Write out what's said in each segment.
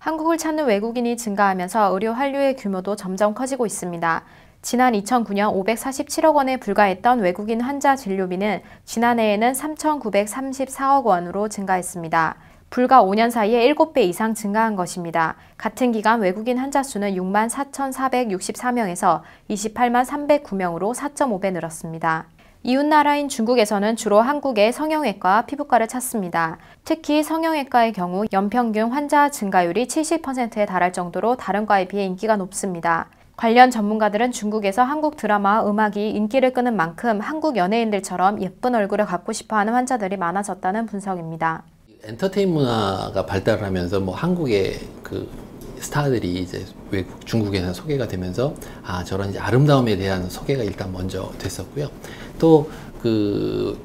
한국을 찾는 외국인이 증가하면서 의료 환류의 규모도 점점 커지고 있습니다. 지난 2009년 547억 원에 불과했던 외국인 환자 진료비는 지난해에는 3,934억 원으로 증가했습니다. 불과 5년 사이에 7배 이상 증가한 것입니다. 같은 기간 외국인 환자 수는 6만 4,464명에서 28만 309명으로 4.5배 늘었습니다. 이웃나라인 중국에서는 주로 한국의 성형외과, 피부과를 찾습니다. 특히 성형외과의 경우 연평균 환자 증가율이 70%에 달할 정도로 다른 과에 비해 인기가 높습니다. 관련 전문가들은 중국에서 한국 드라마와 음악이 인기를 끄는 만큼 한국 연예인들처럼 예쁜 얼굴을 갖고 싶어하는 환자들이 많아졌다는 분석입니다. 엔터테인 문화가 발달하면서 한국의 그 스타들이 이제 외국 중국에서 소개가 되면서 저런 이제 아름다움에 대한 소개가 일단 먼저 됐었고요. 또 그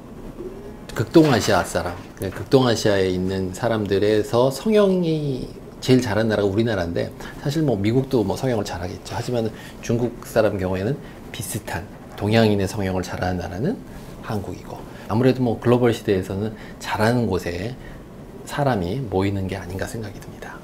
극동아시아 사람, 극동아시아에 있는 사람들에서 성형이 제일 잘하는 나라가 우리나라인데 사실 미국도 성형을 잘하겠죠. 하지만 중국 사람 경우에는 비슷한 동양인의 성형을 잘하는 나라는 한국이고, 아무래도 글로벌 시대에서는 잘하는 곳에 사람이 모이는 게 아닌가 생각이 듭니다.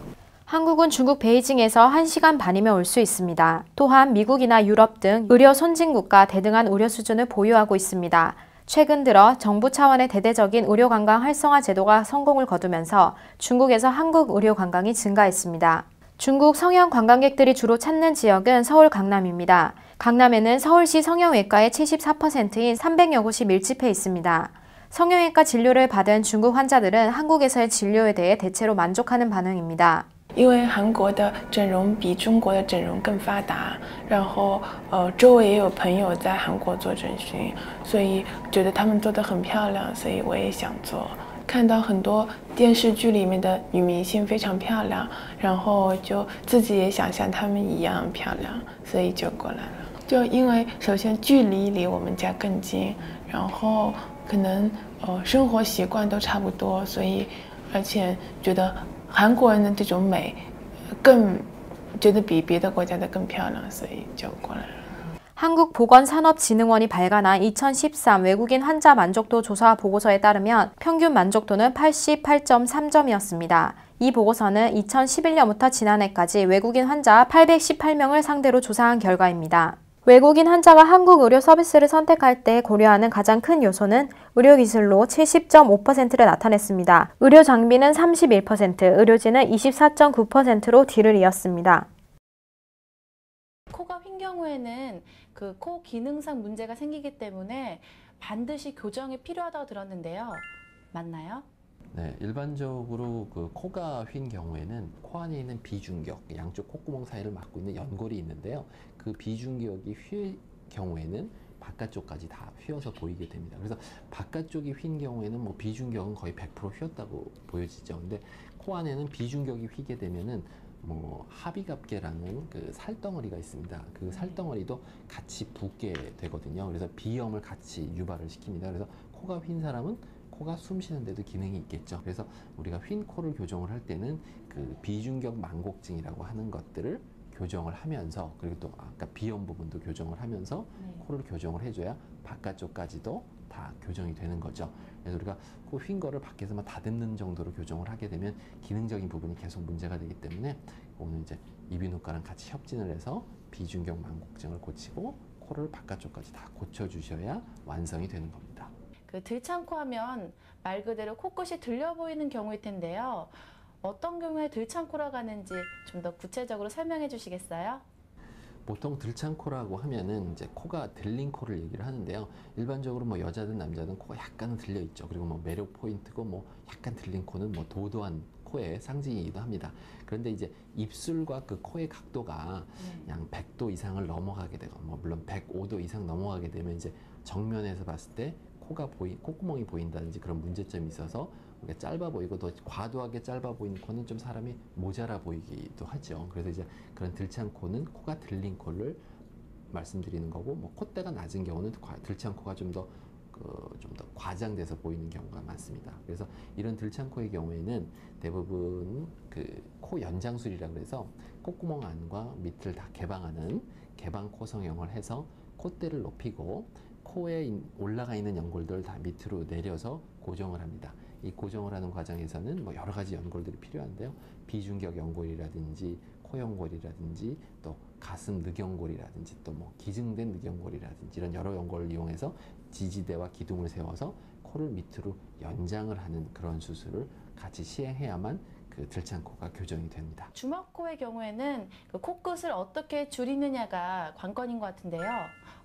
한국은 중국 베이징에서 1시간 반이면 올 수 있습니다. 또한 미국이나 유럽 등 의료 선진국과 대등한 의료 수준을 보유하고 있습니다. 최근 들어 정부 차원의 대대적인 의료 관광 활성화 제도가 성공을 거두면서 중국에서 한국 의료 관광이 증가했습니다. 중국 성형 관광객들이 주로 찾는 지역은 서울 강남입니다. 강남에는 서울시 성형외과의 74%인 300여 곳이 밀집해 있습니다. 성형외과 진료를 받은 중국 환자들은 한국에서의 진료에 대해 대체로 만족하는 반응입니다. 因为韩国的整容比中国的整容更发达，然后周围也有朋友在韩国做整形，所以觉得他们做得很漂亮，所以我也想做。看到很多电视剧里面的女明星非常漂亮，然后就自己也想像她们一样漂亮，所以就过来了。就因为首先距离离我们家更近，然后可能生活习惯都差不多，所以而且觉得韩国人的这种美更觉得比别的国家的更漂亮，所以就过来了。 한국보건산업진흥원이 발간한 2013 외국인 환자 만족도 조사 보고서에 따르면 평균 만족도는 88.3점이었습니다. 이 보고서는 2011년부터 지난해까지 외국인 환자 818명을 상대로 조사한 결과입니다. 외국인 환자가 한국 의료 서비스를 선택할 때 고려하는 가장 큰 요소는 의료기술로 70.5%를 나타냈습니다. 의료 장비는 31%, 의료진은 24.9%로 뒤를 이었습니다. 코가 휜 경우에는 그 코 기능상 문제가 생기기 때문에 반드시 교정이 필요하다고 들었는데요. 맞나요? 네, 일반적으로 그 코가 휜 경우에는 코 안에 있는 비중격, 양쪽 콧구멍 사이를 막고 있는 연골이 있는데요. 그 비중격이 휜 경우에는 바깥쪽까지 다 휘어서 보이게 됩니다. 그래서 바깥쪽이 휜 경우에는 비중격은 거의 100% 휘었다고 보여지죠. 근데 코 안에는 비중격이 휘게 되면은 하비갑계라는 그 살덩어리가 있습니다. 그 살덩어리도 같이 붓게 되거든요. 그래서 비염을 같이 유발을 시킵니다. 그래서 코가 휜 사람은 코가 숨 쉬는데도 기능이 있겠죠. 그래서 우리가 휜 코를 교정을 할 때는 그 비중격 만곡증이라고 하는 것들을 교정을 하면서, 그리고 또 아까 비염 부분도 교정을 하면서 코를 교정을 해줘야 바깥쪽까지도 다 교정이 되는 거죠. 그래서 우리가 코 휜 거를 밖에서만 다듬는 정도로 교정을 하게 되면 기능적인 부분이 계속 문제가 되기 때문에 오늘 이제 이비인후과랑 같이 협진을 해서 비중격 만곡증을 고치고 코를 바깥쪽까지 다 고쳐주셔야 완성이 되는 겁니다. 그 들창코 하면 말 그대로 코끝이 들려 보이는 경우일 텐데요. 어떤 경우에 들창코라고 하는지 좀 더 구체적으로 설명해 주시겠어요? 보통 들창코라고 하면은 이제 코가 들린 코를 얘기를 하는데요. 일반적으로 여자든 남자든 코가 약간은 들려 있죠. 그리고 매력 포인트고 약간 들린 코는 도도한 코의 상징이기도 합니다. 그런데 이제 입술과 그 코의 각도가 약 100도 이상을 넘어가게 되고, 물론 105도 이상 넘어가게 되면 이제 정면에서 봤을 때 콧구멍이 보인다든지 그런 문제점이 있어서 우리가 짧아 보이고, 또 과도하게 짧아 보이는 코는 좀 사람이 모자라 보이기도 하죠. 그래서 이제 그런 들창 코는 코가 들린 코를 말씀드리는 거고, 콧대가 낮은 경우는 들창 코가 좀 더 과장돼서 보이는 경우가 많습니다. 그래서 이런 들창 코의 경우에는 대부분 그 코 연장술이라고 해서 콧구멍 안과 밑을 다 개방하는 개방 코 성형을 해서 콧대를 높이고 코에 올라가 있는 연골들 다 밑으로 내려서 고정을 합니다. 이 고정을 하는 과정에서는 뭐 여러 가지 연골들이 필요한데요. 비중격 연골이라든지 코연골이라든지 또 가슴 늑연골이라든지 또 뭐 기증된 늑연골이라든지 이런 여러 연골을 이용해서 지지대와 기둥을 세워서 코를 밑으로 연장을 하는 그런 수술을 같이 시행해야만 그 들창코가 교정이 됩니다. 주먹코의 경우에는 그 코끝을 어떻게 줄이느냐가 관건인 것 같은데요.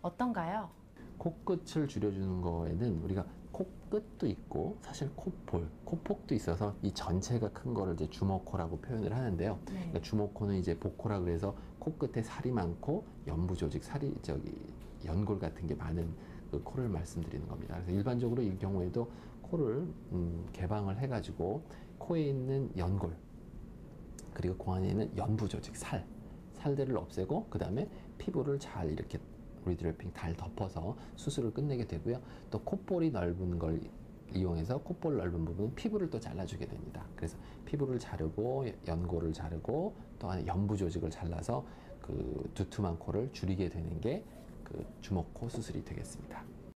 어떤가요? 코끝을 줄여주는 거에는 우리가 코끝도 있고 사실 코볼, 코폭도 있어서 이 전체가 큰 거를 이제 주먹코라고 표현을 하는데요. 그러니까 주먹코는 이제 복코라 그래서 코끝에 살이 많고 연부 조직, 살이 연골 같은 게 많은 그 코를 말씀드리는 겁니다. 그래서 일반적으로 이 경우에도 코를 개방을 해가지고 코에 있는 연골 그리고 그 안에 있는 연부 조직, 살들을 없애고 그 다음에 피부를 잘 이렇게 리드래핑 잘 덮어서 수술을 끝내게 되고요. 또 콧볼이 넓은 걸 이용해서 콧볼 넓은 부분은 피부를 또 잘라주게 됩니다. 그래서 피부를 자르고 연골을 자르고 또 안에 연부 조직을 잘라서 그 두툼한 코를 줄이게 되는 게 그 주먹코 수술이 되겠습니다.